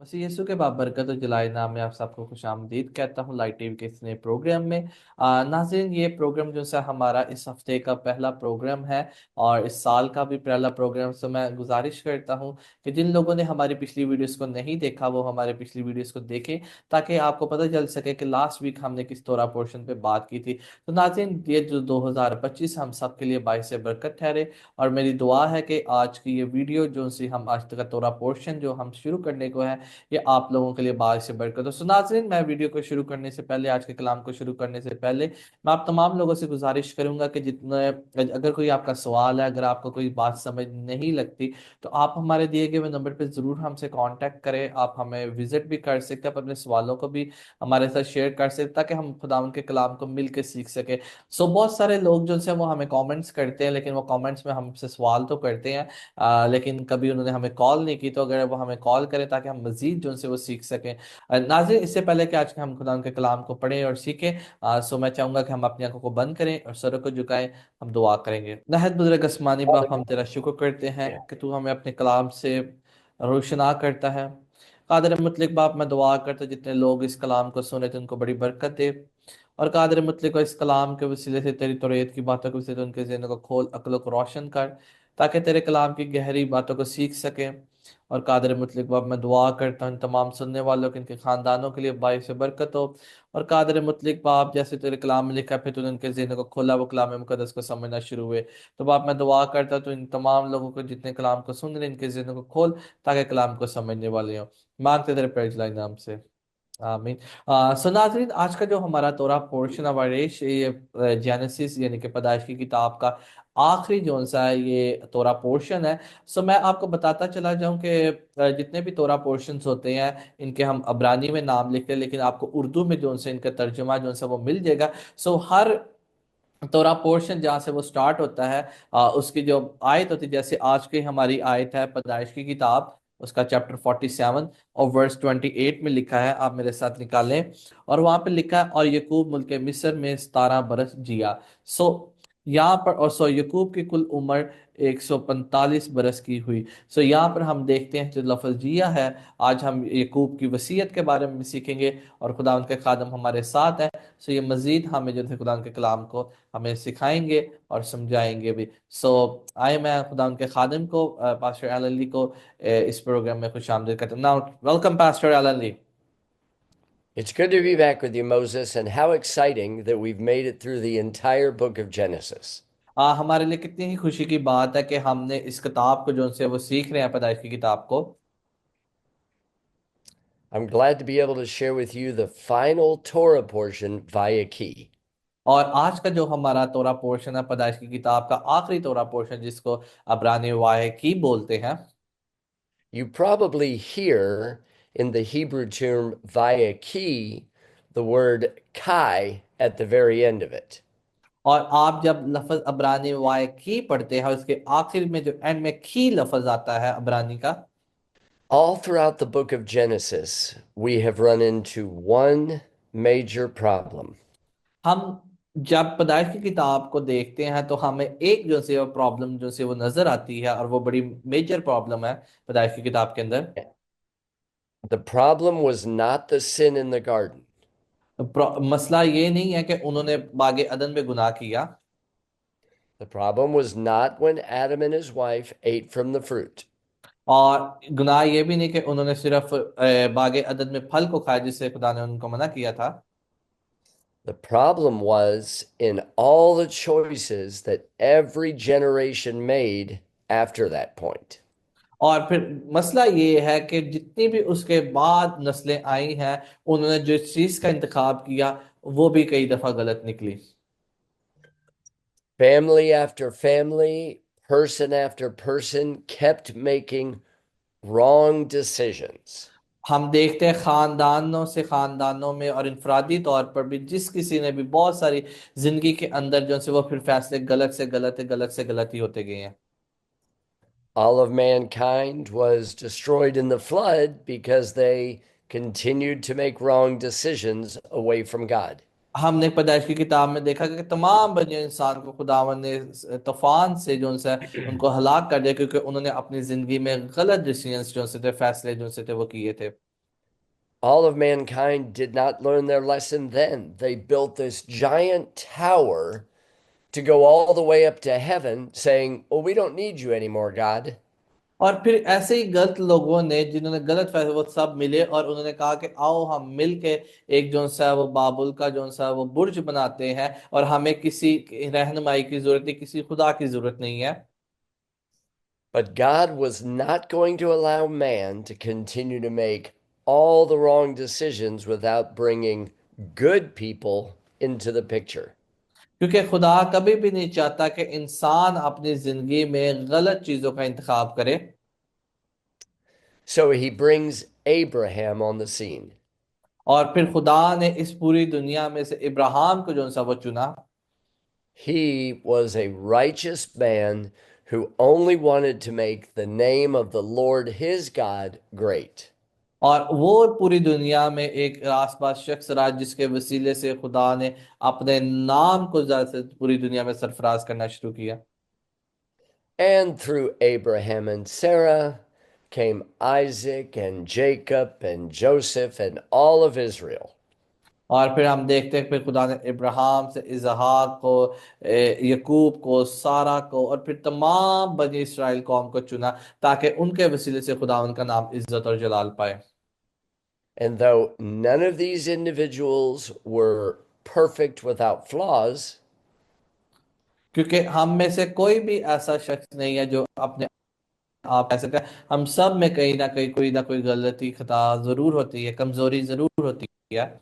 मसीह यीशु के बाबरकत और जलाए नाम में आप सबको खुशामदीद कहता हूँ लाइव टीवी के इस नए प्रोग्राम में। नाज़रीन, ये प्रोग्राम जो है हमारा इस हफ्ते का पहला प्रोग्राम है और इस साल का भी पहला प्रोग्राम। सो मैं गुजारिश करता हूँ कि जिन लोगों ने हमारी पिछली वीडियोस को नहीं देखा वो हमारे पिछली वीडियोस को देखें, ताकि आपको पता चल सके कि लास्ट वीक हमने किस तोरा पोर्शन पे बात की थी। तो नाज़रीन, ये जो 2025 हम सब के लिए बाइस बरकत ठहरे और मेरी दुआ है कि आज की ये वीडियो जो सी हम आज तक का तोरा पोर्शन जो हम शुरू करने को है, ये आप लोगों के लिए बात से बढ़कर। तो नाज़रीन, मैं वीडियो को शुरू करने से पहले, आज के कलाम को शुरू करने से पहले, मैं आप तमाम लोगों से गुजारिश करूंगा कि जितने, अगर कोई आपका सवाल है, अगर आपको कोई बात समझ नहीं लगती, तो आप हमारे दिए गए नंबर पे ज़रूर हमसे कांटेक्ट करें। आप हमें विजिट भी कर सकते हैं, अपने सवालों को भी हमारे साथ शेयर कर सकते हैं, ताकि हम खुदा उनके कलाम को मिल के सीख सके। बहुत सारे लोग जो है वो हमें कमेंट्स करते हैं, लेकिन वो कमेंट्स में हमसे सवाल तो करते हैं, लेकिन कभी उन्होंने हमें कॉल नहीं की। तो अगर वो हमें कॉल करें ताकि हम मजीद जो उनसे वो सीख सकें। नाज़रीन, इससे पहले कि आज के हम खुदा उनके कलाम को पढ़ें और सीखें, मैं चाहूंगा कि हम अपनी आंखों को बंद करें और सरों को झुकाएं। हम दुआ करेंगे। नहायत बुजुर्ग आसमानी बाप, हम तेरा शुक्र करते हैं कि तू हमें अपने कलाम से रोशना करता है। कादर मुतलिक बाप, मैं दुआ करता जितने लोग इस कलाम को सुने थे उनको बड़ी बरकत दे। और कादर मुतलिक को इस कलाम के वसीले से, तेरी तौरीत की बातों के वसीले से उनके ज़हनों को खोल, अक्लों को रोशन कर, ताकि तेरे कलाम की गहरी बातों को सीख सकें। और कादर मुतलिक बाप, मैं दुआ करता हूँ इन तमाम सुनने वालों के, इनके खानदानों के लिए बाइस बरकत हो। और कादर मुतलिक बाप, जैसे तेरे कलाम में लिखा है, फिर तूने उनके ज़हनों को खोला, वो कलाम मुकद्दस को समझना शुरू हुए। तो बाप, मैं दुआ करता हूँ तो इन तमाम लोगों को जितने कलाम को सुन रहे हैं, इनके ज़हनों को खोल, ताकि कलाम को समझने वाले हों। मांगते तेरे पैज नाम से, आमीन। नाज़रीन, आज का जो हमारा तोरा पोर्शन ऑफ आयरेश, ये जेनेसिस यानी कि पैदाइश की किताब का आखिरी जो सा है ये तोरा पोर्शन है। मैं आपको बताता चला जाऊं कि जितने भी तोरा पोर्शंस होते हैं इनके हम अब्रानी में नाम लिखते हैं, लेकिन आपको उर्दू में जो से इनका तर्जुमा जो सा वो मिल जाएगा। हर तोरा पोर्शन जहाँ से वो स्टार्ट होता है, उसकी जो आयत होती है, जैसे आज की हमारी आयत है पैदाइश की किताब, उसका चैप्टर 47 और वर्स 28 में लिखा है, आप मेरे साथ निकालें। और वहां पे लिखा है, और यकूब मुल्क मिस्र में 17 बरस जिया। सो यहाँ पर, और यकूब की कुल उम्र 145 बरस की हुई। यहाँ पर हम देखते हैं जो लफ्ज़ जिया है, आज हम यकूब की वसीयत के बारे में सीखेंगे और खुदा उनके खादम हमारे साथ हैं। ये मजीद हमें जो है खुदा के कलाम को हमें सिखाएंगे और समझाएंगे भी। आए, मैं खुदा उनके खादिम को, पास्टर एलन ली को, इस प्रोग्राम में खुश आमदीद कहता हूँ। Now welcome pastor Alan Lee. It's good to be back with you, Moses, and how exciting that we've made it through the entire book of Genesis. हमारे लिए कितनी ही खुशी की बात है कि हमने इस किताब को जो से वो सीख रहे हैं, पैदाइश की किताब को। I'm glad to be able to share with you the final Torah portion via key. और आज का जो हमारा तोरा पोर्शन है, पैदाइश की किताब का आखिरी तोरा पोर्शन, जिसको अब्रानी वाहे की बोलते हैं। You probably hear in the Hebrew term via key the word kai at the very end of it. और आप जब लफ्ज अब्रानी वाहे की पढ़ते हैं, उसके आखिर में जो एंड में की लफ्ज आता है अब्रानी का, All throughout the book of Genesis, we have run into one major problem. हम जब पैदाइश की किताब को देखते हैं तो हमें एक जो से वो प्रॉब्लम जो से वो नजर आती है, और वो बड़ी मेजर प्रॉब्लम है पैदाइश की किताब के अंदर। The problem was not the sin in the garden. मसला ये नहीं है कि उन्होंने बागे अदन में गुनाह किया, The problem was not when Adam and his wife ate from the fruit. और गुनाह ये भी नहीं कि उन्होंने सिर्फ बागे अदन में फल को खाया जिससे खुदा ने उनको मना किया था। The problem was in all the choices that every generation made after that point. और फिर मसला ये है कि जितनी भी उसके बाद नस्लें आई हैं, उन्होंने जो चीज का इंतखाब किया वो भी कई दफा गलत निकली। Family after family, person after person kept making wrong decisions. हम देखते हैं खानदानों से खानदानों में और इनफरादी तौर पर भी, जिस किसी ने भी बहुत सारी जिंदगी के अंदर जो से वो फिर फैसले गलत से गलत है, गलत से गलत ही होते गए हैं। All of mankind was destroyed in the flood because they continued to make wrong decisions away from God. हमने पैदाइश की किताब में देखा कि तमाम बने इंसान को खुदावन ने तूफान से जो उनसे उनको हलाक कर दिया, क्योंकि उन्होंने अपनी जिंदगी में गलत डिसीजंस जो से थे, फैसले जो से थे वो किए थे। All of mankind did not learn their lesson then. They built this giant tower to go all the way up to heaven, saying, "Well, we don't need you anymore, God." और फिर ऐसे ही गलत लोगों ने जिन्होंने गलत फैसले, वो सब मिले और उन्होंने कहा कि आओ हम मिल के एक जो सा वो बाबुल का जो सा वो बुर्ज बनाते हैं, और हमें किसी रहनुमाई की जरूरत नहीं, किसी खुदा की जरूरत नहीं है। But God was not going to allow man to continue to make all the wrong decisions without bringing good people into the picture. क्योंकि खुदा कभी भी नहीं चाहता कि इंसान अपनी जिंदगी में गलत चीजों का इंतखाब करे। So he brings Abraham on the scene. और फिर खुदा ने इस पूरी दुनिया में से इब्राहिम को जो सा वो चुना। He was a righteous man who only wanted to make the name of the Lord his God great. और वो पूरी दुनिया में एक आसपास शख्स रहा जिसके वसीले से खुदा ने अपने नाम को ज्यादा से पूरी दुनिया में सरफराज करना शुरू किया। And through Abraham and Sarah came Isaac and Jacob and Joseph and all of Israel. और फिर हम देखते हैं फिर खुदा ने इब्राहिम से इसहाक को, यकूब को, सारा को, और फिर तमाम बनी इसराइल कौम को चुना, ताकि उनके वसीले से खुदा उनका नाम इज्जत और जलाल पाए। And though none of these individuals were perfect without flaws, क्योंकि हम में से कोई भी ऐसा शख्स नहीं है जो अपने आप कह सकते हैं। हम सब में कहीं ना कोई गलती खता जरूर होती है, कमजोरी जरूर होती है।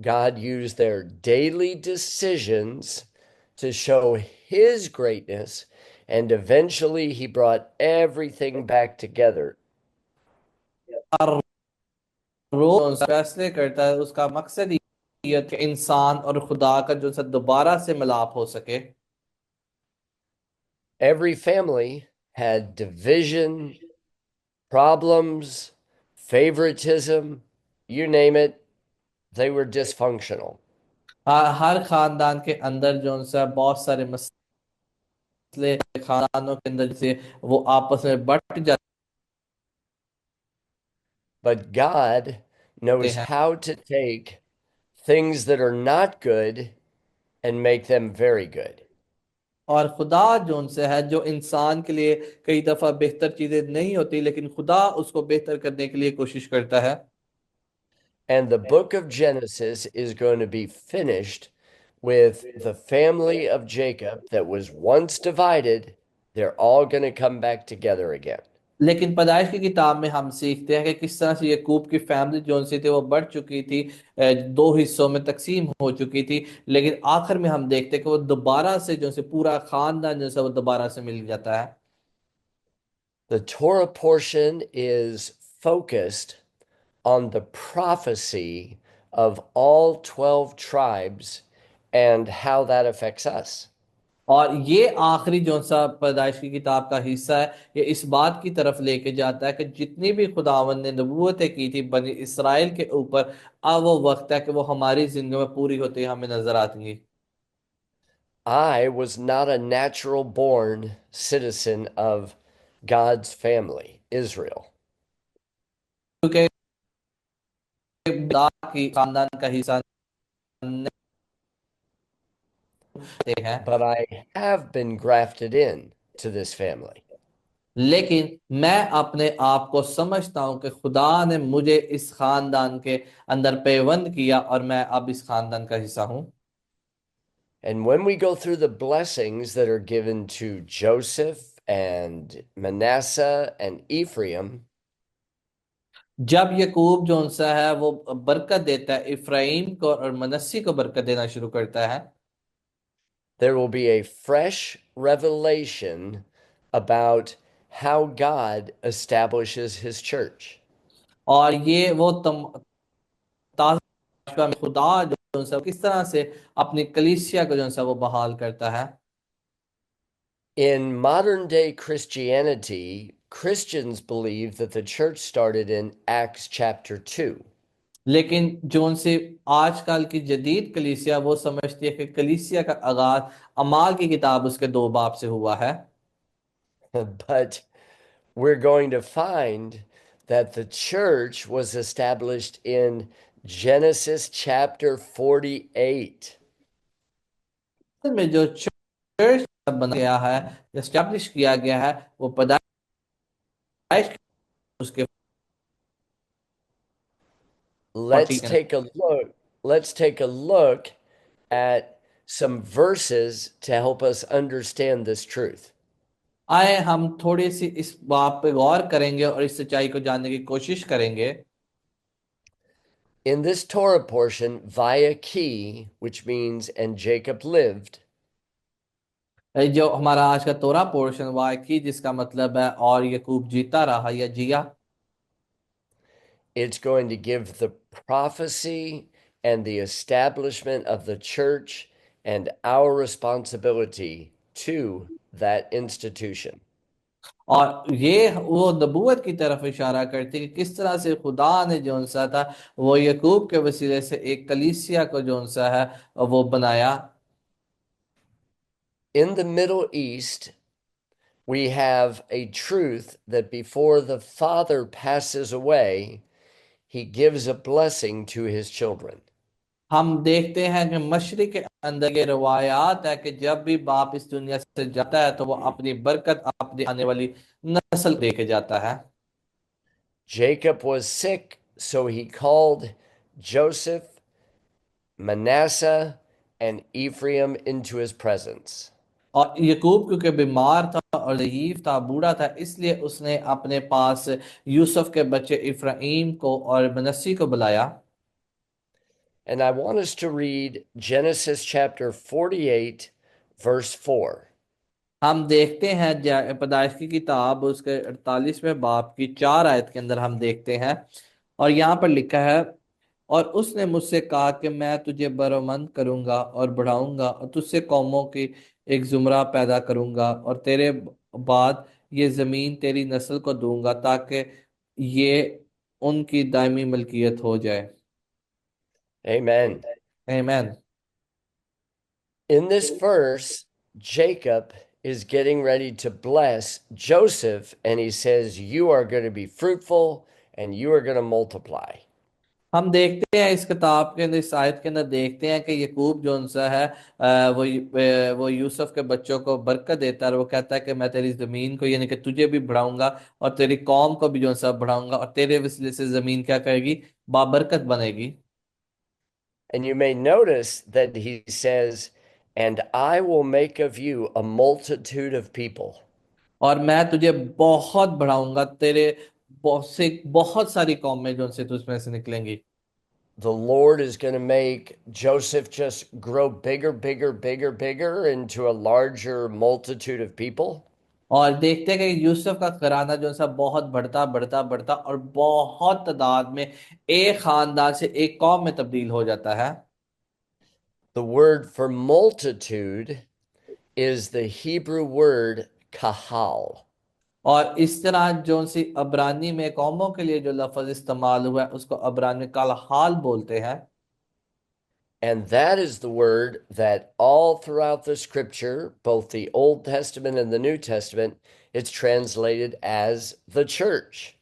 God used their daily decisions to show his greatness, and eventually he brought everything back together. हर रोज फैसले करता है, उसका मकसद ये है कि इंसान और खुदा का जो सा दोबारा से मिलाप हो सके। Every family had division, problems, favoritism, you name it, they were dysfunctional. हर खानदान के अंदर जो सा बहुत सारे मसले, खानदानों के अंदर से वो आपस में बट जाते But God knows हैं। how to take things that are not good and make them very good. और खुदा जो से है, जो इंसान के लिए कई दफा बेहतर चीजें नहीं होती, लेकिन खुदा उसको बेहतर करने के लिए कोशिश करता है। And the book of Genesis is going to be finished with the family of Jacob that was once divided. They're all going to come back together again. लेकिन पैदाइश की किताब में हम सीखते हैं कि किस तरह से यकूब की फैमिली जो सी थी वो बढ़ चुकी थी, दो हिस्सों में तकसीम हो चुकी थी, लेकिन आखिर में हम देखते हैं कि वो दोबारा से जो से पूरा खानदान जो है वो दोबारा से मिल जाता है। The Torah portion is focused on the prophecy of all 12 tribes and how that affects us. और ये आखिरी जो सा पैदाइश की किताब का हिस्सा है, ये इस बात की तरफ लेके जाता है कि जितनी भी खुदावन ने नबूवतें की थी बनी इसराइल के ऊपर, अब वो वक्त है कि वो हमारी जिंदगी में पूरी होती हमें नजर आती हैं। I was not a natural born citizen of God's family, Israel. क्योंकि खुदा की खानदान का हिस्सा नहीं हैं। But I have been grafted in to this family. लेकिन मैं अपने आप को समझता हूं कि खुदा ने मुझे इस खानदान के अंदर पेवंद किया और मैं अब इस खानदान का हिस्सा हूं। And when we go through the blessings that are given to Joseph and Manasseh and Ephraim, जब यकूब जो सा है वो बरकत देता है इफ्राइम को और मनस्सी को बरकत देना शुरू करता है, there will be a fresh revelation about how God establishes his church. और ये वो ताजा में खुदा जो सा किस तरह से अपनी कलीसिया को जो सा वो बहाल करता है। In modern day Christianity, Christians believe that the church started in Acts chapter 2. लेकिन जो उनसे आजकल की जदीद कलीसिया वो समझती है कि कलीसिया का आगाज अमाल की किताब उसके 2 बाब से हुआ है। But we're going to find that the church was established in Genesis chapter 48. असल में जो चर्च बना गया है, एस्टैब्लिश किया गया है, वो पैदाइश उसके Let's 40 के। take a look. Let's take a look at some verses to help us understand this truth. आए हम थोड़ी सी इस बात पे गौर करेंगे और इस सच्चाई को जानने की कोशिश करेंगे। In this Torah portion, via key, which means and Jacob lived, जो हमारा आज का तोरा पोर्शन वाकई जिसका मतलब है और यकूब जीता रहा या जिया। it's going to give the prophecy and the establishment of the church and our responsibility to that institution. और ये वो नबूवत की तरफ इशारा करती है कि किस तरह से खुदा ने जो सा था वो यकूब के वसीले से एक कलीसिया को जो सा है वो बनाया। In the Middle East, we have a truth that before the father passes away, he gives a blessing to his children. हम देखते हैं कि मशरिक के अंदर ये रवायात है कि जब भी बाप इस दुनिया से जाता है तो वो अपनी बरकत अपनी आने वाली नस्ल दे के जाता है। Jacob was sick, so he called Joseph, Manasseh, and Ephraim into his presence. और यकूब क्योंकि बीमार था और ज़ईफ था, बूढ़ा था, इसलिए उसने अपने पास यूसुफ के बच्चे इफ्राइम को और मनस्सी को बुलाया। And I want us to read Genesis chapter 48, verse 4. हम देखते हैं पैदाइश की किताब उसके 48वें बाब की 4 आयत के अंदर हम देखते हैं। और यहाँ पर लिखा है, और उसने मुझसे कहा कि मैं तुझे बरोमंद करूंगा और बढ़ाऊंगा और तुझसे कौमों की एक जुमरा पैदा करूंगा और तेरे बाद ये जमीन तेरी नस्ल को दूंगा ताकि ये उनकी दायमी मलकियत हो जाए। Amen. आमीन। In this verse, Jacob is getting ready to bless Joseph, and he says, you are going to be fruitful and you are going to multiply. हम देखते हैं इस किताब के अंदर, इस आयत के अंदर देखते हैं कि यकूब जो उनसा है वो यूसुफ के बच्चों को बरकत देता है और वो कहता है कि मैं तेरी जमीन को यानी कि तुझे भी बढ़ाऊंगा और तेरी कौम को भी जो सा बढ़ाऊंगा और तेरे वसीले से जमीन क्या करेगी, बाबरकत बनेगी। And you may notice that he says, and I will make of you a multitude of people. और मैं तुझे बहुत बढ़ाऊंगा, तेरे बहुत सारी कौमें जो उनसे तुझमें से निकलेंगी। The Lord is going to make Joseph just grow bigger, bigger, bigger, bigger into a larger multitude of people. और देखते हैं कि यूसुफ का घराना जो सा बहुत बढ़ता बढ़ता बढ़ता और बहुत तादाद में एक खानदान से एक कौम में तब्दील हो जाता है। The word for multitude is the Hebrew word kahal. और इस तरह जो सी अबरानी में कौमों के लिए जो लफ्ज इस्तेमाल हुआ है उसको अबरानी में कलहाल बोलते हैं। And that is the word that all throughout the scripture, both the Old Testament and the New Testament, it's translated as the church.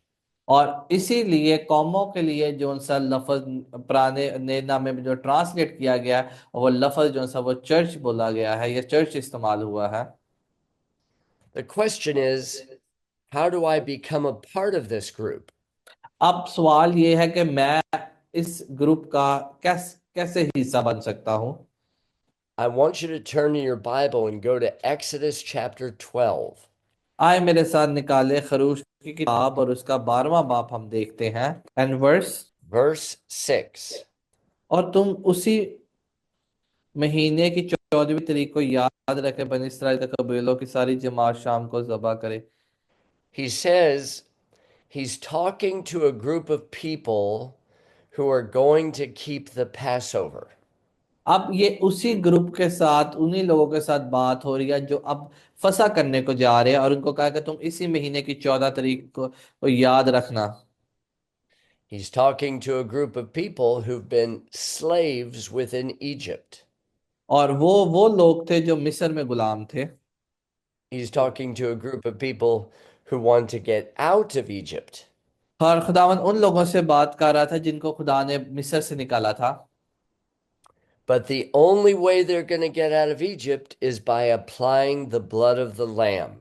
और इसीलिए कौमों के लिए जो सा लफ्ज पुराने नए नामे में जो ट्रांसलेट किया गया है वो लफ्ज जो सा वो चर्च बोला गया है या चर्च इस्तेमाल हुआ है। The question is, how do I become a part of this group? अब सवाल ये है कि मैं इस ग्रुप का कैसे हिस्सा बन सकता हूँ। I want you to turn in your Bible and go to Exodus chapter 12. आए मेरे साथ निकाले खरूश की किताब और उसका 12वां बाप हम देखते हैं एंड वर्स। Verse 6. और तुम उसी महीने की 14वीं तारीख को याद रखे बनी इस्राएल के कबीलों की सारी जमात शाम को ज़बह करे। He says he's talking to a group of people who are going to keep the Passover. अब ये उसी ग्रुप के साथ उन्हीं लोगों के साथ बात हो रही है जो अब फसा करने को जा रहे हैं और उनको कहा कि तुम इसी महीने की 14 तारीख को याद रखना। He's talking to a group of people who've been slaves within Egypt. और वो लोग थे जो मिस्र में गुलाम थे। He's talking to a group of people who want to get out of Egypt. और खुदावन उन लोगों से बात कर रहा था जिनको खुदा ने मिस्र से निकाला था। But the only way they're going to get out of Egypt is by applying the blood of the lamb.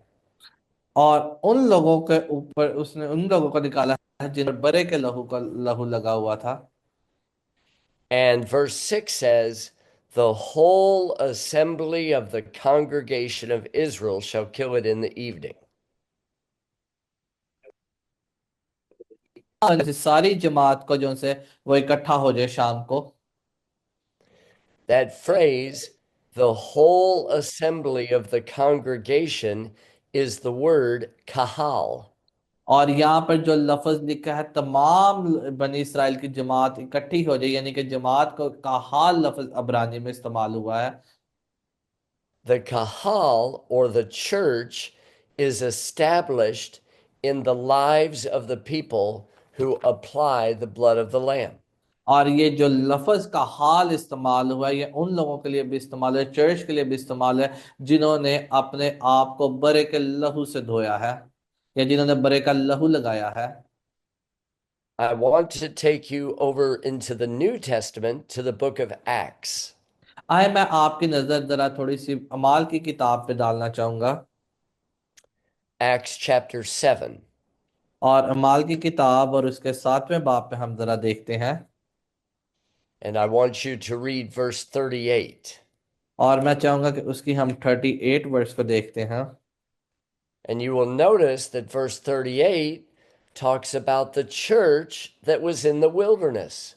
और उन लोगों के ऊपर उसने उन लोगों को निकाला है जिन पर बरे के लहू का लहू लगा हुआ था। And verse 6 says, the whole assembly of the congregation of Israel shall kill it in the evening. ऐसी सारी जमात को जो से वो इकट्ठा हो जाए शाम को। That phrase, the whole assembly of the congregation, is the word kahal. और यहाँ पर जो लफ्ज लिखा है तमाम बनी इसराइल की जमात इकट्ठी हो जाए, यानी कि जमात को का हाल लफ्ज अबरानी में इस्तेमाल हुआ है। The kahal, or the church, is established in the lives of the people who apply the blood of the lamb. और ये जो लफ्ज का हाल इस्तेमाल हुआ है ये उन लोगों के लिए भी इस्तेमाल है, चर्च के लिए भी इस्तेमाल है, जिन्होंने अपने आप को बरे के लहू से धोया है या जिन्होंने बरे का लहू लगाया है। I want to take you over into the New Testament to the book of Acts. आए मैं आपकी नजर जरा थोड़ी सी अमाल की किताब पे डालना चाहूंगा। Acts chapter 7. और अमाल की किताब और उसके 7वें बाब पे हम जरा देखते हैं। And I want you to read verse 38. और मैं चाहूंगा कि उसकी हम 38 वर्स को देखते हैं। And you will notice that verse 38 talks about the church that was in the wilderness.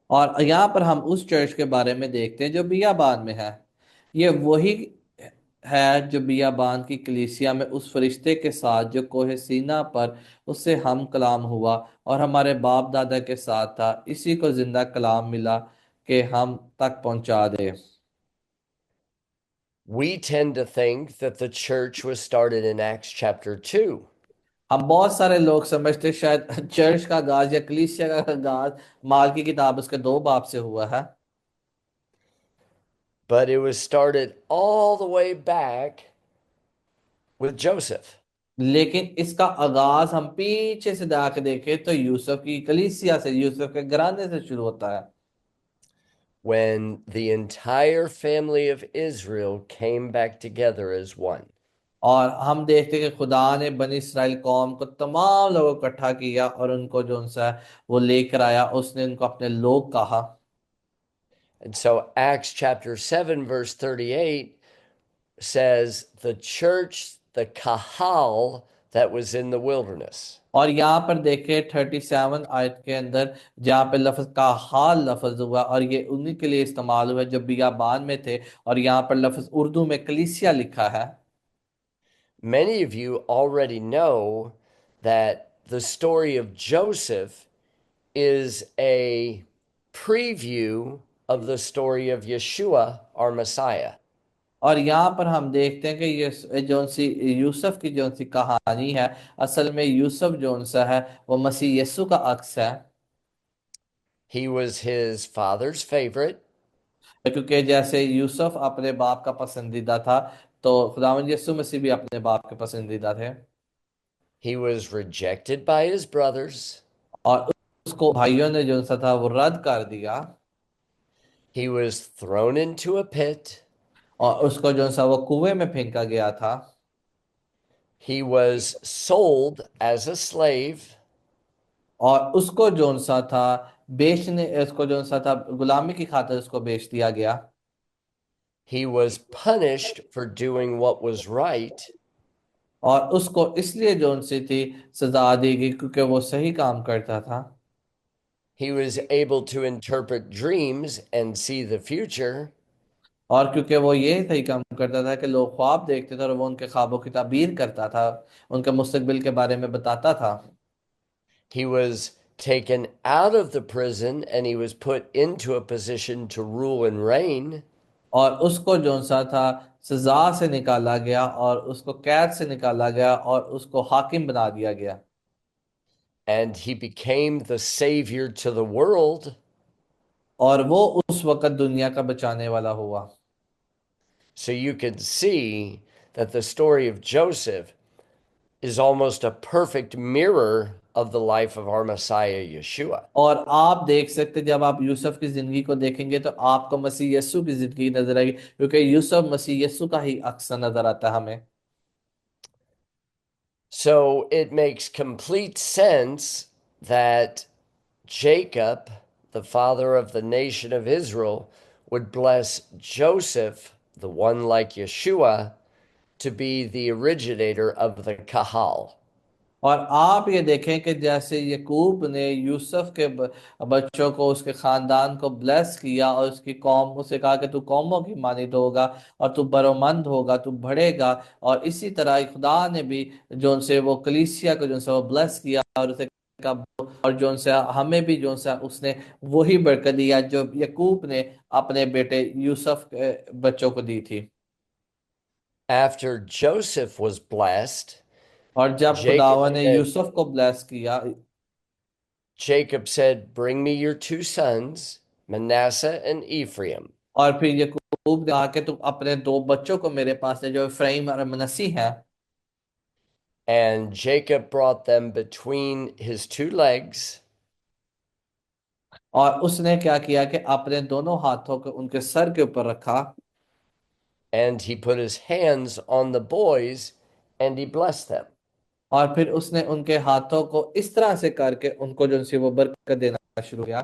और यहाँ पर हम उस चर्च के बारे में देखते हैं जो बियाबान में है। ये वही है जो बियाबान की कलीसिया में उस फरिश्ते के साथ जो कोहे सीना पर उससे हम कलाम हुआ और हमारे बाप दादा के साथ था, इसी को जिंदा कलाम मिला कि हम तक पहुंचा दे। We tend to think that the church was started in Acts chapter 2. हम बहुत सारे लोग समझते हैं शायद चर्च का आगाज या कलीसिया का आगाज माल की किताब उसके 2 बाब से हुआ है। But it was started all the way back with Joseph. लेकिन इसका आगाज हम पीछे से जाके देखें तो यूसुफ की कलीसिया से, यूसुफ के घराने से शुरू होता है। When the entire family of Israel came back together as one. और हम देखते हैं कि खुदा ने बनी इसराइल कौम को तमाम लोगों को इकट्ठा किया और उनको जो उनसा है वो लेकर आया, उसने उनको अपने लोग कहा। And so Acts chapter 7 verse 38 says the church, the kahal that was in the wilderness. और यहाँ पर देखे 37 आयत के अंदर जहाँ पे लफ्ज का हाल लफ्ज हुआ और ये उन्हीं के लिए इस्तेमाल हुआ जो बियाबान में थे, और यहाँ पर लफ्ज उर्दू में कलीसिया लिखा है। Many of you already know that the story of Joseph is a preview of the story of Yeshua, our Messiah. और यहाँ पर हम देखते हैं कि ये जौन सी यूसुफ की जौन सी कहानी है, असल में यूसुफ जौन सा है वो मसीह यस्सु का अक्स है। He was his father's favorite. क्योंकि जैसे यूसुफ अपने बाप का पसंदीदा था, तो खुदावंद यीशु मसीह भी अपने बाप के पसंदीदा थे। He was rejected by his brothers. और उसको भाइयों ने जो सा था वो रद्द कर दिया। He was thrown into a pit. और उसको जो सा वो कुएं में फेंका गया था। He was sold as a slave. और उसको जो सा था बेचने, उसको जो सा था गुलामी की खातिर उसको बेच दिया गया। He was punished for doing what was right. और उसको इसलिए जो सी थी सजा दी गई क्योंकि वो सही काम करता था। He was able to interpret dreams and see the future. और क्योंकि वो ये सही काम करता था कि लोग ख्वाब देखते थे और वो उनके ख्वाबों की ताबीर करता था, उनके मुस्तकबिल के बारे में बताता था। He was taken out of the prison and he was put into a position to rule and reign. और उसको जो सा था सजा से निकाला गया और उसको कैद से निकाला गया और उसको हाकिम बना दिया गया। and he became the savior to the world. और वो उस वक्त दुनिया का बचाने वाला हुआ। So you can see that the story of Joseph is almost a perfect mirror of the life of our Messiah, Yeshua. और आप देख सकते, जब आप यूसुफ की जिंदगी को देखेंगे तो आपको मसीह यस्सु की जिंदगी नजर आएगी, क्योंकि यूसुफ मसीह यस्सु का ही अक्स नजर आता है हमें। So it makes complete sense that Jacob, the father of the nation of Israel, would bless Joseph, the one like Yeshua, to be the originator of the Kahal. और आप ये देखें कि जैसे यकूब ने यूसुफ के बच्चों को, उसके खानदान को ब्लेस किया और उसकी कौम, उसे कहा कि तू कौमों की मानिंद होगा और तू बरोमंद होगा, तू बढ़ेगा। और इसी तरह खुदा ने भी जो उनसे वो कलीसिया को जो उनसे वो ब्लेस किया और उसे कहा, और जो उनसे हमें भी जो उनसे उसने वही बरकत दिया जो यकूब ने अपने बेटे यूसुफ के बच्चों को दी थी। After Joseph was blessed, और जब Jacob खुदावन ने said, यूसुफ को ब्लेस किया, Jacob said, "Bring me your two sons, Manasseh and Ephraim." और फिर यकूब ने कहा कि तुम अपने दो बच्चों को मेरे पास ले, जो इफ्राइम और मनसी हैं। And Jacob brought them between his two legs, और उसने क्या किया कि अपने दोनों हाथों को उनके सर के ऊपर रखा, and he put his hands on the boys and he blessed them. और फिर उसने उनके हाथों को इस तरह से करके उनको जो सी वो बरकत देना शुरू किया।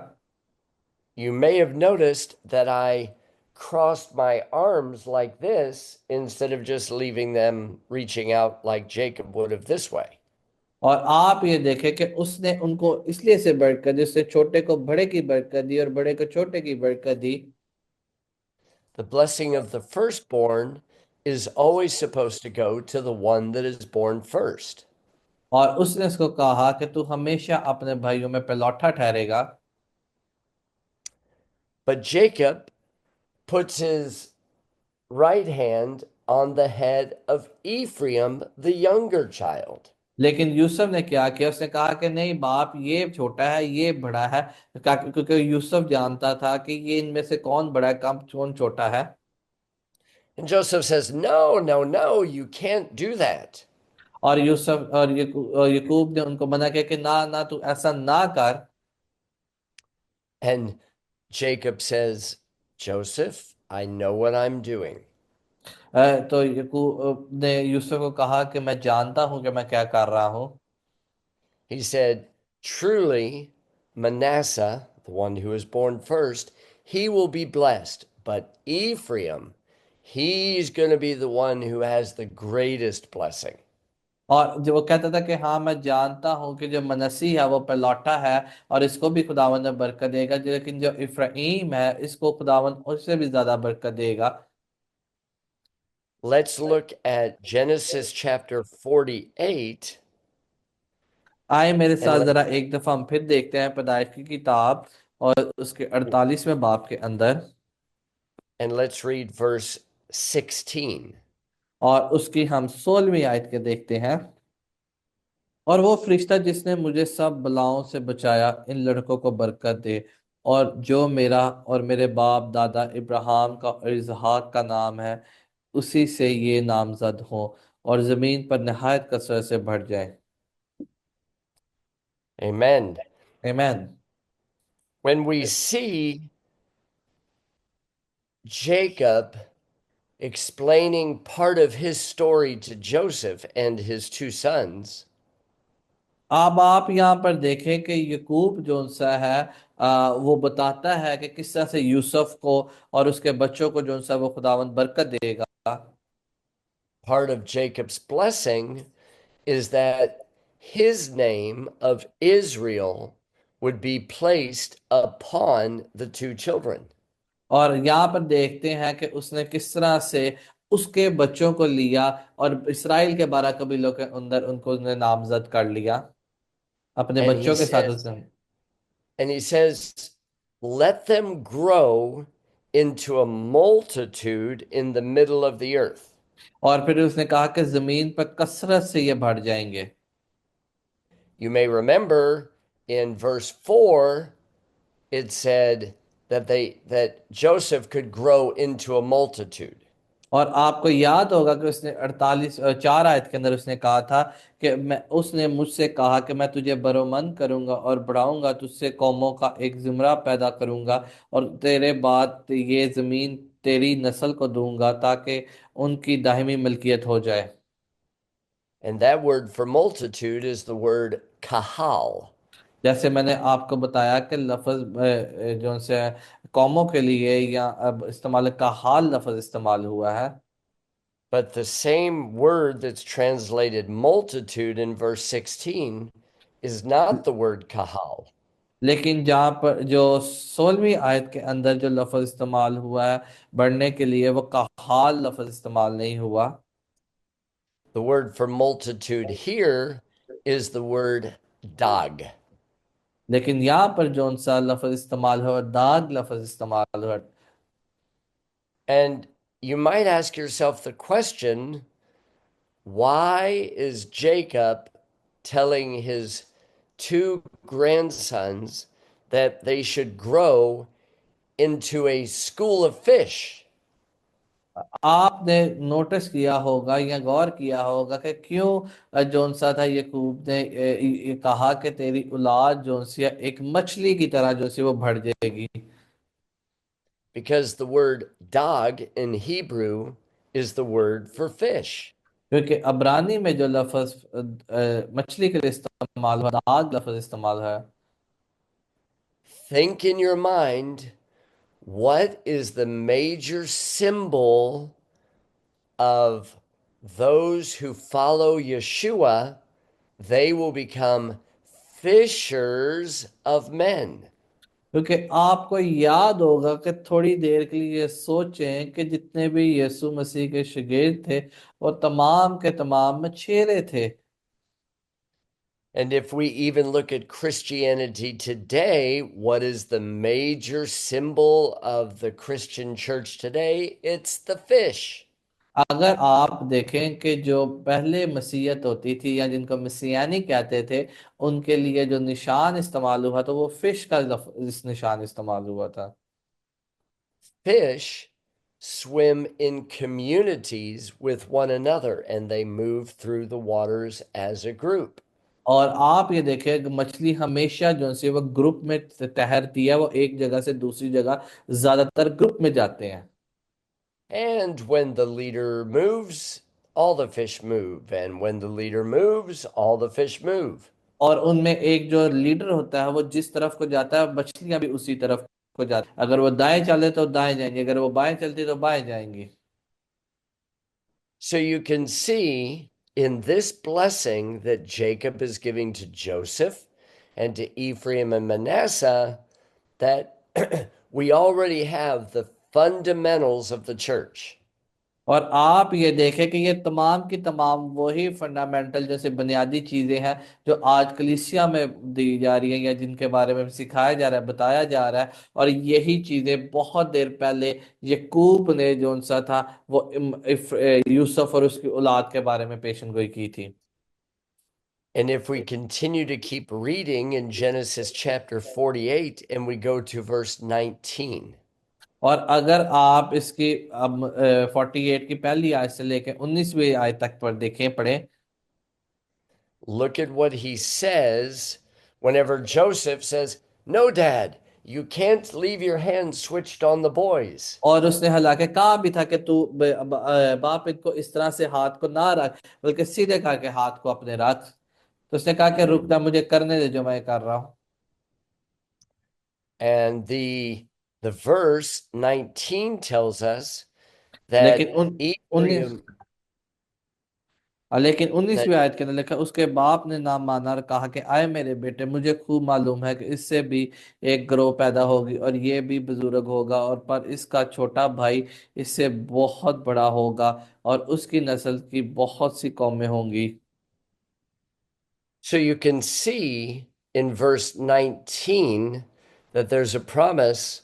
You may have noticed that I crossed my arms like this instead of just leaving them reaching out like Jacob would have this way. और आप ये देखें कि उसने उनको इसलिए से बरकत दी, उससे छोटे को बड़े की बरकत दी और बड़े को छोटे की बरकत दी। The blessing of the firstborn is always supposed to go to the one that is born first. और उसने उसको कहा कि तू हमेशा अपने भाइयों में पहलौठा ठहरेगा। But Jacob puts his right hand on the head of Ephraim, the younger child. लेकिन यूसुफ ने क्या किया, उसने कहा कि नहीं बाप, ये छोटा है ये बड़ा है। क्योंकि यूसुफ जानता था कि ये इनमें से कौन बड़ा है, कौन छोटा है। And Joseph says, "No, no, no, you can't do that." और यूसुफ और यकूब ने उनको मना किया कि ना ना, तू ऐसा ना कर। And Jacob says, "Joseph, I know what I'm doing." तो यकूब ने यूसुफ को कहा कि मैं जानता हूं कि मैं क्या कर रहा हूं। He said, "Truly, Manasseh, the one who was born first, he will be blessed. But Ephraim, he's going to be the one who has the greatest blessing." और जो वो कहता था कि हाँ मैं जानता हूँ कि जो मनसी है वो पलौठा है और इसको भी खुदावन ने बरकत देगा, लेकिन जो इफ्राइम है इसको खुदावन उससे भी ज्यादा बरकत देगा। Let's look at Genesis chapter 48 आए मेरे and साथ जरा एक दफा हम फिर देखते हैं पैदाइश की किताब और उसके 48वें बाब के अंदर, let's read verse 16. और उसकी हम 16वीं आयत के देखते हैं। और वो फरिश्ता जिसने मुझे सब बलाओं से बचाया इन लड़कों को बरकत दे, और जो मेरा और मेरे बाप दादा इब्राहिम का और इसहाक का नाम है, उसी से ये नामजद हो और जमीन पर नहायत कसरत से बढ़ जाए। Amen. आमीन। When we see Jacob explaining part of his story to Joseph and his two sons, अब आप यहाँ पर देखें कि यकूब जो सा है, वो बताता है कि किस तरह से यूसुफ को और उसके बच्चों को जो सा वो खुदावंद बरकत देगा। part of Jacob's blessing is that his name of Israel would be placed upon the two children. और यहाँ पर देखते हैं कि उसने किस तरह से उसके बच्चों को लिया और इसराइल के 12 कबीलों के अंदर उनको उसने नामजद कर लिया अपने And he बच्चों के साथ says, उसने। and he says, "Let them grow into a multitude in the middle of the earth." और फिर उसने कहा कि जमीन पर कसरत से ये बढ़ जाएंगे। You may remember in verse 4, it said that Joseph could grow into a multitude. और आपको याद होगा कि उसने 4 आयत के अंदर उसने कहा था कि मैं उसने मुझसे कहा कि मैं तुझे बरोमंद करूंगा और बढ़ाऊंगा, तुझसे कौमों का एक जुमरा पैदा करूंगा और तेरे बाद ये जमीन तेरी नस्ल को दूंगा ताकि उनकी दाहिमी मिल्कियत हो जाए। And that word for multitude is the word kahal. जैसे मैंने आपको बताया कि लफ्ज जो से कौमों के लिए या अब इस्तेमाल का हाल लफ्ज इस्तेमाल हुआ है। But the same word that's translated multitude in verse 16 is not the word kahal. लेकिन जहाँ पर जो 16वीं आयत के अंदर जो लफ्ज इस्तेमाल हुआ है बढ़ने के लिए, वो का हाल लफ्ज इस्तेमाल नहीं हुआ। The word for multitude here is the word dag. लेकिन यहाँ पर जो सा लफ्ज इस्तेमाल हुआ, दाग लफ्ज इस्तेमाल हुआ। And you might ask yourself the question, why is Jacob telling his two grandsons that they should grow into a school of fish? आपने नोटिस किया होगा या गौर किया होगा कि क्यों जोन सा था यकूब ने ये कहा कि तेरी औलाद जोन सी है एक मछली की तरह जो सी वो बढ़ जाएगी। Because the word dog in Hebrew is the word for fish. क्योंकि अब्रानी में जो लफ्ज मछली के लिए इस्तेमाल हुआ, दाग लफ्ज इस्तेमाल है। Think in your mind, what is the major symbol of those who follow Yeshua? They will become fishers of men. क्योंकि आपको याद होगा कि थोड़ी देर के लिए सोचें कि जितने भी यीशु मसीह के शागिर्द थे वो तमाम के तमाम मछेरे थे। And if we even look at Christianity today, what is the major symbol of the Christian church today? It's the fish. अगर आप देखें कि जो पहले मसीहत होती थी या जिनको मसीहानी कहते थे, उनके लिए जो निशान इस्तेमाल हुआ तो वो फिश का इस निशान इस्तेमाल हुआ था। Fish swim in communities with one another and they move through the waters as a group. और आप ये देखें कि मछली हमेशा जो सी वो ग्रुप में तैरती है, वो एक जगह से दूसरी जगह ज्यादातर ग्रुप में जाते हैं। And when the leader moves, all the fish move. And when the leader moves, all the fish move. और उनमें एक जो लीडर होता है वो जिस तरफ को जाता है मछलियां भी उसी तरफ को जाती है। अगर वो दाएं चले तो दाएं जाएंगे, अगर वो बाएं चलती तो बाएं जाएंगी। So you can see in this blessing that Jacob is giving to Joseph and to Ephraim and Manasseh that we already have the fundamentals of the church. और आप ये देखें कि ये तमाम की तमाम वही फंडामेंटल जैसे बुनियादी चीजें हैं जो आज कलीसिया में दी जा रही हैं या जिनके बारे में सिखाया जा रहा है, बताया जा रहा है। और यही चीजें बहुत देर पहले यकूब ने जो सा था वो यूसुफ और उसकी औलाद के बारे में पेशन गोई की थी। And if we continue to keep reading in Genesis chapter 48 and we go to verse 19, और अगर आप इसकी अब 48 की पहली आयत से लेकर 19वीं आयत तक पर देखें पढ़ें। look at what he says whenever Joseph says, "No, Dad, you can't leave your hand switched on the boys." और उसने हालांकि कहा भी था कि तू बाप इनको इस तरह से हाथ को ना रख, बल्कि सीधे करके हाथ को अपने रख। तो उसने कहा कि रुक जा, मुझे करने दे जो मैं कर रहा हूँ। And the verse 19 tells us लेकिन that उन उन्नीस Ephraim लेकिन that 19वीं आयत के अंदर लिखा, उसके बाप ने ना माना और कहा कि आए मेरे बेटे, मुझे खूब मालूम है कि इससे भी एक ग्रोह पैदा होगी और ये भी बुजुर्ग होगा, और पर इसका छोटा भाई इससे बहुत बड़ा होगा और उसकी नस्ल की बहुत सी कौमें होंगी। so you can see in verse 19 that there's a promise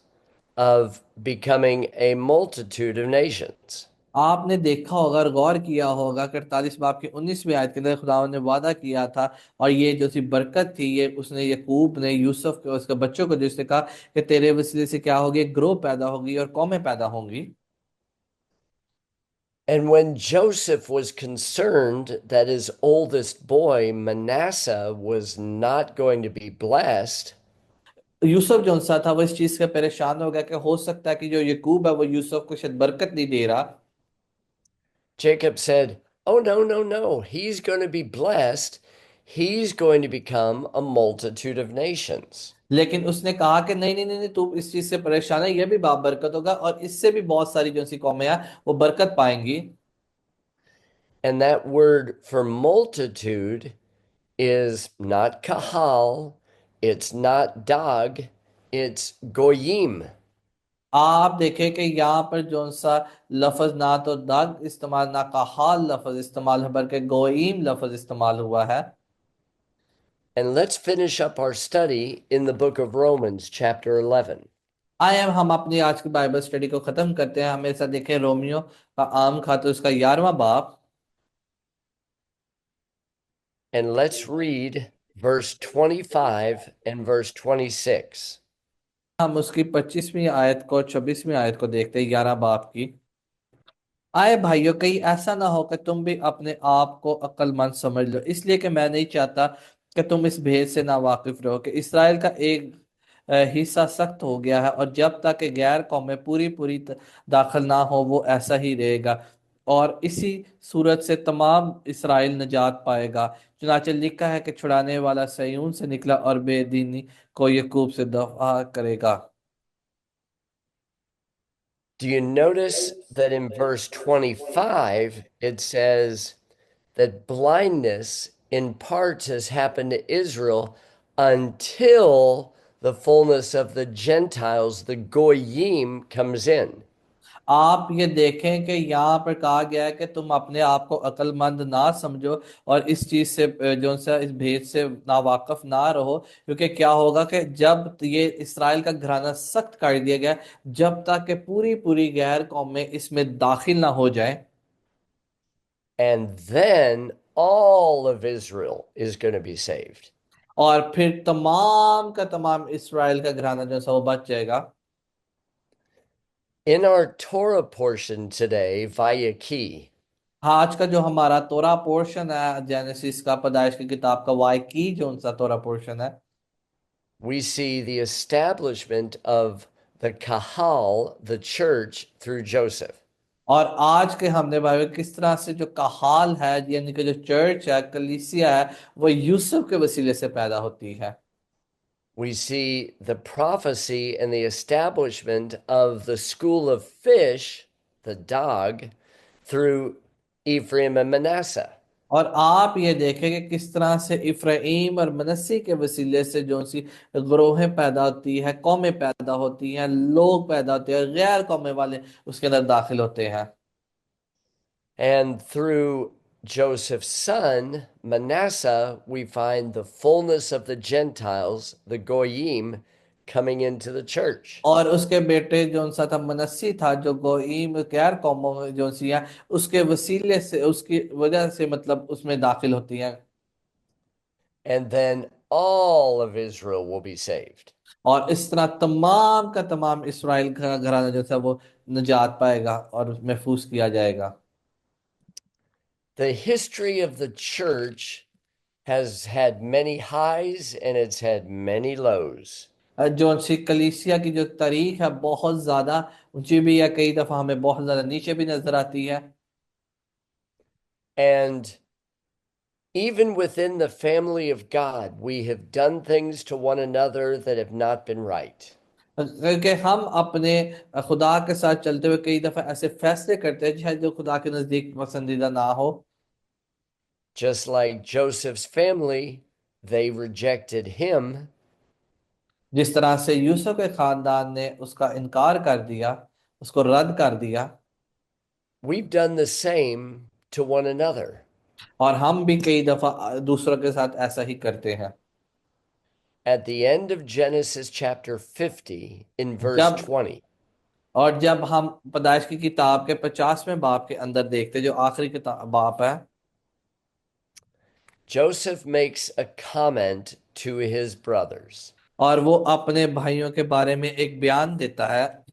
of becoming a multitude of nations. आपने देखा होगा और गौर किया होगा कि 48 बाब की 19वीं आयत के अंदर खुदा ने वादा किया था, और ये जो सी बरकत थी, ये उसने यकूब ने यूसुफ के उसके बच्चों को जिसने कहा कि तेरे वसीले से क्या होगी, एक ग्रोह पैदा होगी और कौमें पैदा होंगी। And when Joseph was concerned that his oldest boy, Manasseh, was not going to be blessed, Yusuf जो सा था वो इस चीज से परेशान हो गया कि हो सकता है कि जो यकूब है वो यूसुफ को शायद बरकत नहीं दे रहा। Jacob said, "Oh, no, no, no. He's going to be blessed. He's going to become a multitude of nations." लेकिन उसने कहा कि नहीं नहीं नहीं नहीं, तू इस चीज से परेशान है, ये भी बाप बरकत होगा और इससे भी बहुत सारी जो सी कौमें हैं वो बरकत पाएंगी। And that word for multitude is not kahal, it's not dag, it's goyim. आप देखें कि यहाँ पर जो सा लफज ना तो दाग इस्तेमाल ना का हाल लफज इस्तेमाल है, बल्कि गोईम लफज इस्तेमाल हुआ है। And let's finish up our study in the book of Romans, chapter 11. आए हम अपनी आज की बाइबल स्टडी को खत्म करते हैं। हमेशा देखें रोमियो का आम खाते उसका 11वां बाब। And let's read verse 25 and verse 26. हम उसकी 25वीं आयत को 26वीं आयत को देखते हैं 11 बाब की। आए भाइयों, कहीं ऐसा ना हो कि तुम भी अपने आप को अक्लमंद समझ लो, इसलिए कि मैं नहीं चाहता कि तुम इस भेद से ना वाकिफ रहो कि इसराइल का एक हिस्सा सख्त हो गया है, और जब तक कि गैर कौमें पूरी पूरी दाखिल ना हो वो ऐसा ही रहेगा, और इसी सूरत से तमाम इसराइल निजात पाएगा। चुनाचे लिखा है कि छुड़ाने वाला सयून से निकला और बेदीनी को यकूब से दफा करेगा। Do you notice that in verse 25 it says that blindness in parts has happened to Israel until the fullness of the Gentiles, the Goyim, comes in? आप ये देखें कि यहाँ पर कहा गया है कि तुम अपने आप को अक्लमंद ना समझो और इस चीज से जो सा इस भेद से ना वाकफ ना रहो, क्योंकि क्या होगा कि जब ये इसराइल का घराना सख्त कर दिया गया, जब तक कि पूरी पूरी गैर कौमें इसमें दाखिल ना हो जाए, And then all of Israel is going to be saved. और फिर तमाम का तमाम इसराइल का घराना जो सा वो बच जाएगा। In our Torah portion today, Vayaki, हाँ, आज का जो हमारा तोरा पोर्शन है जेनेसिस का, पैदाइश की किताब का वाइकी जो सा तोरा पोर्शन है, we see the establishment of the Kahal, the church, through Joseph. और आज के हमने भाई किस तरह से जो कहाल है यानी कि जो चर्च है, कलीसिया है, वो यूसुफ के वसीले से पैदा होती है। We see the prophecy and the establishment of the school of fish, the dog, through Ephraim and Manasseh. और आप ये देखें कि किस तरह से इफ्राइम और मनस्सी के वसीले से जो सी ग्रोहें पैदा होती है, कौमें पैदा होती हैं, लोग पैदा होते हैं, गैर कौमें वाले उसके अंदर दाखिल होते हैं। And through Joseph's son, Manasseh, we find the fullness of the Gentiles, the Goyim, coming into the church. और उसके बेटे जो सा था मनस्सी था, जो गोइम गैर कौमों में जो सी है, उसके वसीले से उसकी वजह से मतलब उसमें दाखिल होती हैं। And then all of Israel will be saved. और इस तरह तमाम का तमाम इसराइल का घराना जो था वो निजात पाएगा और महफूज किया जाएगा। The history of the church has had many highs and it's had many lows. जो सी कलीसिया की जो तारीख है बहुत ज्यादा ऊंची भी है, कई दफा हमें बहुत ज्यादा नीचे भी नजर आती है। And even within the family of God, we have done things to one another that have not been right. क्योंकि हम अपने खुदा के साथ चलते हुए कई दफा ऐसे फैसले करते हैं शायद जो खुदा के नजदीक पसंदीदा ना हो। Just like Joseph's family, they rejected him. जिस तरह से यूसुफ के खानदान ने उसका इनकार कर दिया, उसको रद्द कर दिया, We've done the same to one another. और हम भी कई दफा दूसरों के साथ ऐसा ही करते हैं। At the end of Genesis chapter 50, in verse जब 20, और जब हम पैदाइश की किताब के 50वें बाब के अंदर देखते, जो आखिरी किताब बाब है, Joseph makes a comment to his brothers. और वो अपने भाइयों के बारे में एक बयान देता है।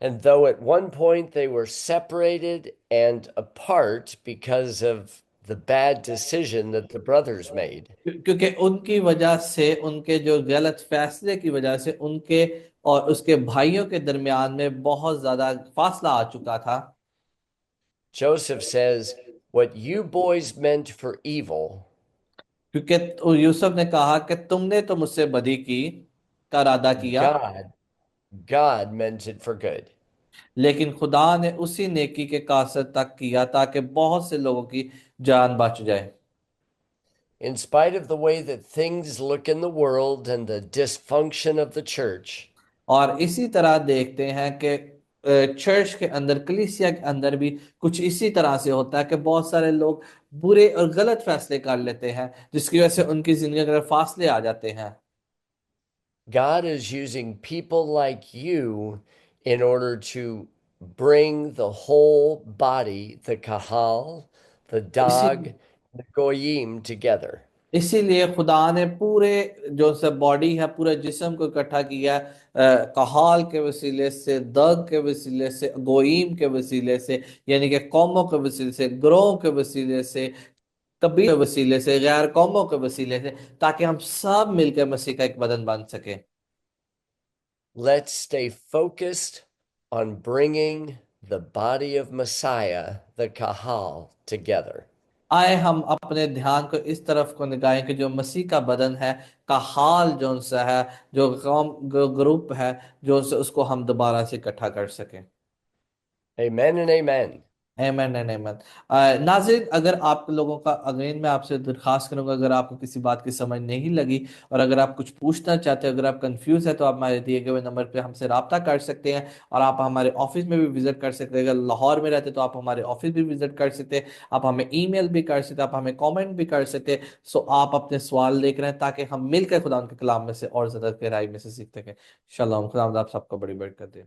And though at one point they were separated and apart because of the bad decision that the brothers made, क्योंकि उनकी वजह से, उनके जो गलत फैसले की वजह से, उनके और उसके भाइयों के दरमियान में बहुत ज्यादा फासला आ चुका था। Joseph says, "What you boys meant for evil, क्योंकि यूसुफ ने कहा कि तुमने तो मुझसे बदी की का इरादा किया, God, God meant it for good." लेकिन खुदा ने उसी नेकी के कासद तक किया ताकि बहुत से लोगों की जान बच जाए। In spite of the way that things look in the world and the dysfunction of the church, और इसी तरह देखते हैं कि चर्च के अंदर, कलीसिया के अंदर भी कुछ इसी तरह से होता है कि बहुत सारे लोग बुरे और गलत फैसले कर लेते हैं, जिसकी वजह से उनकी जिंदगी के अंदर फासले आ जाते हैं। God is using people like you in order to bring the whole body, the kahal, the इसी dog, the goyim together. इसीलिए खुदा ने पूरे जो सब बॉडी है, पूरे जिस्म को इकट्ठा किया, कहाल के वसीले से, दग के वसीले से, गोईम के वसीले से, यानी कि कौमों के वसीले से, ग्रोह के वसीले से, कबीले के वसीले से, गैर कौमों के वसीले से, ताकि हम सब मिलकर मसीह का एक बदन बन सके। Let's stay focused on bringing the body of Messiah, the kahal, together. आए हम अपने ध्यान को इस तरफ को निगाहें कि जो मसीह का बदन है, का हाल जो सा है, जो कौम ग्रुप है, जो से उसको हम दोबारा से इकट्ठा कर सकें। Amen and amen. एमन एंड एमन। नाज़रीन, अगर आप लोगों का, अगेन मैं आपसे दरख्वास्त करूंगा, अगर आपको किसी बात की समझ नहीं लगी और अगर आप कुछ पूछना चाहते हैं, अगर आप कंफ्यूज है, तो आप हमारे दिए गए नंबर पे हमसे रब्ता कर सकते हैं। और आप हमारे ऑफिस में भी विजिट कर सकते हैं। अगर लाहौर में रहते तो आप हमारे ऑफिस भी विजिट कर सकते हैं। आप हमें ईमेल भी कर सकते हैं, आप हमें कॉमेंट भी कर सकते हैं। सो आप अपने सवाल लेकर रहे हैं ताकि हम मिलकर खुदा उनके कलाम में से और ज्यादा गहराई में से सीख सकें। शलोम, खुदा आप सबको बड़ी बरकत दे।